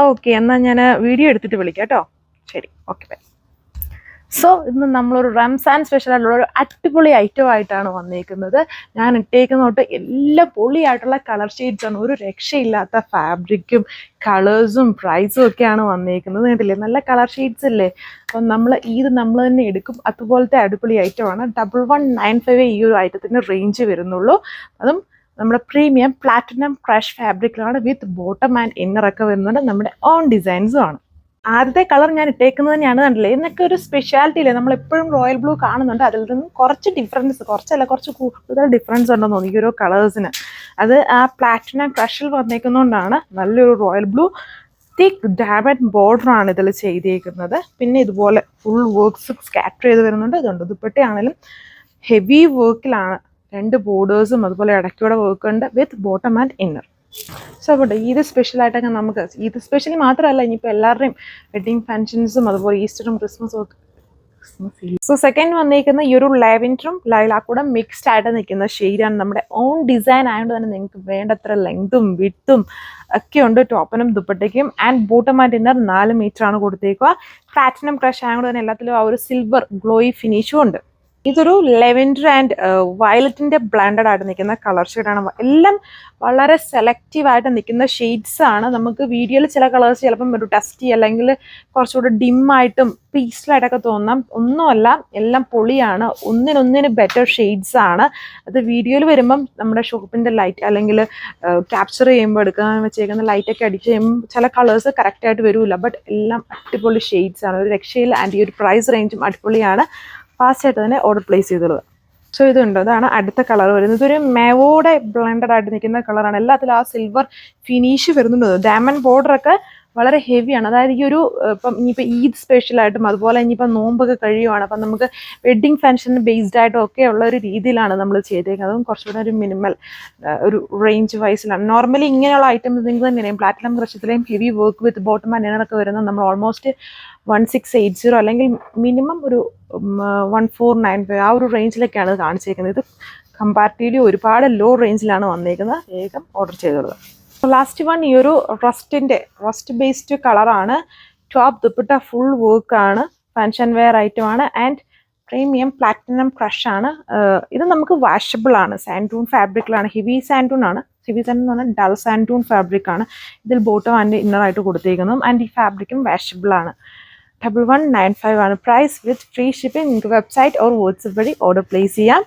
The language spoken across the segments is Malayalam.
ഓക്കെ, എന്നാൽ ഞാൻ വീഡിയോ എടുത്തിട്ട് വിളിക്കാം കേട്ടോ. ശരി, ഓക്കെ ബൈ. സോ ഇന്ന് നമ്മളൊരു റംസാൻ സ്പെഷ്യലായിട്ടുള്ള ഒരു അടിപൊളി ഐറ്റം ആയിട്ടാണ് വന്നേക്കുന്നത്. ഞാൻ ഇട്ടേക്കുന്ന തൊട്ട് എല്ലാ പൊളിയായിട്ടുള്ള കളർ ഷെയ്ഡ്സാണ്, ഒരു രക്ഷയില്ലാത്ത ഫാബ്രിക്കും കളേഴ്സും പ്രൈസും ഒക്കെയാണ് വന്നേക്കുന്നത്. കണ്ടില്ലേ, നല്ല കളർ ഷെയ്ഡ്സ് അല്ലേ. അപ്പം നമ്മൾ നമ്മൾ തന്നെ എടുക്കും, അതുപോലത്തെ അടിപൊളി ഐറ്റമാണ്. 1195 ഈ ഒരു ഐറ്റത്തിന് റേഞ്ച് വരുന്നുള്ളൂ. അതും നമ്മുടെ പ്രീമിയം പ്ലാറ്റിനം ക്രഷ് ഫാബ്രിക്കിലാണ്, വിത്ത് ബോട്ടം ആൻഡ് ഇന്നറൊക്കെ വരുന്നുണ്ട്. നമ്മുടെ ഓൺ ഡിസൈൻസും ആണ്. ആദ്യത്തെ കളർ ഞാൻ ഇട്ടേക്കുന്നത് തന്നെയാണ്, കണ്ടില്ലേ. എന്നൊക്കെ ഒരു സ്പെഷ്യാലിറ്റി ഇല്ലേ, നമ്മളെപ്പോഴും റോയൽ ബ്ലൂ കാണുന്നുണ്ട്, അതിൽ നിന്നും കുറച്ച് ഡിഫറൻസ്, കുറച്ച് കൂടുതൽ ഡിഫറൻസ് ഉണ്ടെന്ന് തോന്നി ഈ ഒരു കളേഴ്സിന്. അത് ആ പ്ലാറ്റിനം ക്രഷിൽ വന്നേക്കുന്നതുകൊണ്ടാണ്. നല്ലൊരു റോയൽ ബ്ലൂ തിക്ക് ഡയമണ്ട് ബോർഡറാണ് ഇതിൽ ചെയ്തേക്കുന്നത്. പിന്നെ ഇതുപോലെ ഫുൾ വർക്ക്സ് സ്കാറ്റർ ചെയ്ത് വരുന്നുണ്ട്. അതുകൊണ്ട് ദുപ്പട്ടയാണെങ്കിലും ഹെവി വർക്കിലാണ്, 2 ബോർഡേഴ്സും അതുപോലെ ഇടയ്ക്കൂടെ വർക്ക് ഉണ്ട്, വിത്ത് ബോട്ടം ആൻഡ് ഇന്നർ. സോ അപ്പോൾ ഈദ് സ്പെഷ്യലായിട്ടൊക്കെ നമുക്ക്, ഈദ് സ്പെഷ്യലി മാത്രമല്ല, ഇനിയിപ്പോൾ എല്ലാവരുടെയും വെഡ്ഡിങ് ഫങ്ഷൻസും അതുപോലെ ഈസ്റ്ററും ക്രിസ്മസും ഒക്കെ. സോ സെക്കൻഡ് വന്നിരിക്കുന്ന ഈ ഒരു ലാവെൻഡറും ലൈലാക്കൂടെ മിക്സ്ഡ് ആയിട്ട് നിൽക്കുന്ന ഷെയ്ഡാണ്. നമ്മുടെ ഓൺ ഡിസൈൻ ആയതുകൊണ്ട് തന്നെ നിങ്ങൾക്ക് വേണ്ടത്ര ലെങ്തും വിഡ്ത്തും ഒക്കെ ഉണ്ട് ടോപ്പിനും ദുപ്പട്ടയ്ക്കും. ആൻഡ് ബോട്ടം ആൻഡ് ഇന്നർ 4 മീറ്ററാണ് കൊടുത്തേക്കുക. പ്ലാറ്റിനം ക്രഷ് ആയതുകൊണ്ട് തന്നെ എല്ലാത്തിലും ആ ഒരു സിൽവർ ഗ്ലോയി ഫിനിഷും ഉണ്ട്. ഇതൊരു ലെവൻഡർ ആൻഡ് വയലറ്റിൻ്റെ ബ്ലാൻഡഡ് ആയിട്ട് നിൽക്കുന്ന കളർ ഷെയ്ഡാണ്. എല്ലാം വളരെ സെലക്റ്റീവായിട്ട് നിൽക്കുന്ന ഷെയ്ഡ്സ് ആണ്. നമുക്ക് വീഡിയോയിൽ ചില കളേഴ്സ് ചിലപ്പം ഒരു ഡസ്റ്റി അല്ലെങ്കിൽ കുറച്ചുകൂടി ഡിമ്മായിട്ടും പീസ്ഫുള്ളായിട്ടൊക്കെ തോന്നാം. ഒന്നുമല്ല, എല്ലാം പൊളിയാണ്, ഒന്നിനൊന്നിന് ബെറ്റർ ഷെയ്ഡ്സ് ആണ്. അത് വീഡിയോയിൽ വരുമ്പം നമ്മുടെ ഷോപ്പിൻ്റെ ലൈറ്റ് അല്ലെങ്കിൽ ക്യാപ്ചർ ചെയ്യുമ്പോൾ എടുക്കാൻ വെച്ചേക്കുന്ന ലൈറ്റൊക്കെ അടിച്ച് കഴിയുമ്പോൾ ചില കളേഴ്സ് കറക്റ്റായിട്ട് വരില്ല. ബട്ട് എല്ലാം അടിപൊളി ഷെയ്ഡ്സ് ആണ്, ഒരു രക്ഷയിൽ. ആൻഡ് ഈ ഒരു പ്രൈസ് റേഞ്ചും അടിപൊളിയാണ്. ഫാസ്റ്റായിട്ട് തന്നെ ഓർഡർ പ്ലേസ് ചെയ്തോളുക. സോ ഇതുണ്ട്, അതാണ് അടുത്ത കളർ വരുന്നത്. ഇതൊരു മേവോടെ ബ്ലെൻഡഡ് ആയിട്ട് നിൽക്കുന്ന കളറാണ്. എല്ലാത്തിലും ആ സിൽവർ ഫിനിഷ് വരുന്നുണ്ട്. ഡയമണ്ട് ബോർഡറൊക്കെ വളരെ ഹെവിയാണ്. അതായത് ഈ ഒരു ഇപ്പം ഇനിയിപ്പോൾ ഈദ് സ്പെഷ്യലായിട്ടും അതുപോലെ ഇനിയിപ്പോൾ നോമ്പൊക്കെ കഴിയുവാണ്, അപ്പം നമുക്ക് വെഡ്ഡിങ് ഫംഗ്ഷന് ബേസ്ഡ് ആയിട്ടും ഒക്കെ ഉള്ള ഒരു രീതിയിലാണ് നമ്മൾ ചെയ്തേക്കുന്നത്. അതും കുറച്ചുകൂടെ ഒരു മിനിമൽ ഒരു റേഞ്ച് വൈസിലാണ്. നോർമലി ഇങ്ങനെയുള്ള ഐറ്റംസ് നിങ്ങൾക്ക് തന്നെയാണ് പ്ലാറ്റിനം ക്രഷത്തിലെയും heavy work with bottom and ഇന്നറൊക്കെ വരുന്നത് നമ്മൾ ഓൾമോസ്റ്റ് 1680 അല്ലെങ്കിൽ മിനിമം ഒരു 1495 ആ ഒരു റേഞ്ചിലൊക്കെയാണ് കാണിച്ചേക്കുന്നത്. ഇത് കമ്പാരിറ്റീവ്ലി ഒരുപാട് ലോ റേഞ്ചിലാണ് വന്നേക്കുന്നത്. വേഗം ഓർഡർ ചെയ്തോളുക. ലാസ്റ്റ് വൺ ഈ ഒരു റസ്റ്റ് ബേസ്ഡ് കളറാണ്. ടോപ്പ് ദുപ്പട്ട ഫുൾ വർക്കാണ്, ഫങ്ഷൻ വെയർ ഐറ്റമാണ്. ആൻഡ് പ്രീമിയം പ്ലാറ്റിനം ക്രഷ് ആണ്. ഇത് നമുക്ക് വാഷബിൾ ആണ്, സാൻഡൂൺ ഫാബ്രിക്കിലാണ്. ഹെവി സാൻഡൂൺ ആണ്. ഹെവി സാൻഡൂൺ എന്ന് പറഞ്ഞാൽ ഡൾ സാൻഡൂൺ ഫാബ്രിക് ആണ്. ഇതിൽ ബോട്ടം ആൻഡ് ഇന്നറായിട്ട് കൊടുത്തേക്കുന്നതും. ആൻഡ് ഈ ഫാബ്രിക്കും വാഷബിൾ ആണ്. 1195 ആണ് പ്രൈസ്, വിത്ത് ഫ്രീ ഷിപ്പിംഗ്. നിങ്ങൾക്ക് വെബ്സൈറ്റ് ഓർ വാട്സപ്പ് വഴി ഓർഡർ പ്ലേസ് ചെയ്യാം.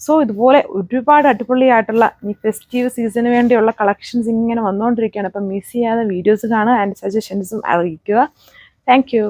സോ ഇതുപോലെ ഒരുപാട് അടിപൊളിയായിട്ടുള്ള ഈ ഫെസ്റ്റീവ് സീസണിന് വേണ്ടിയുള്ള കളക്ഷൻസ് ഇങ്ങനെ വന്നുകൊണ്ടിരിക്കുകയാണ്. അപ്പം മിസ് ചെയ്യാതെ വീഡിയോസ് കാണുക, ആൻഡ് സജഷൻസും അറിയിക്കുക. Thank you.